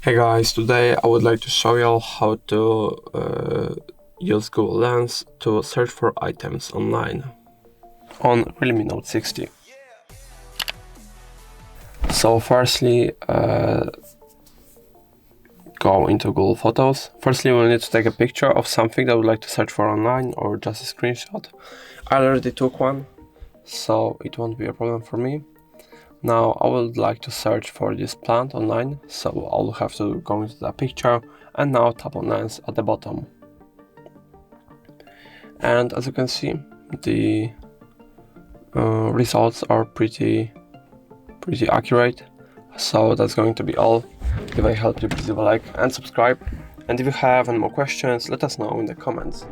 Hey guys, today I would like to show you how to use Google Lens to search for items online on REALME Note 60. So firstly, go into Google Photos. Firstly, we'll need to take a picture of something that we would like to search for online or just a screenshot. I already took one, so it won't be a problem for me. Now I would like to search for this plant online, so I'll have to go into the picture and now tap on Lens at the bottom. And as you can see, the results are pretty accurate. So that's going to be all. If I helped you, please leave a like and subscribe. And if you have any more questions, let us know in the comments.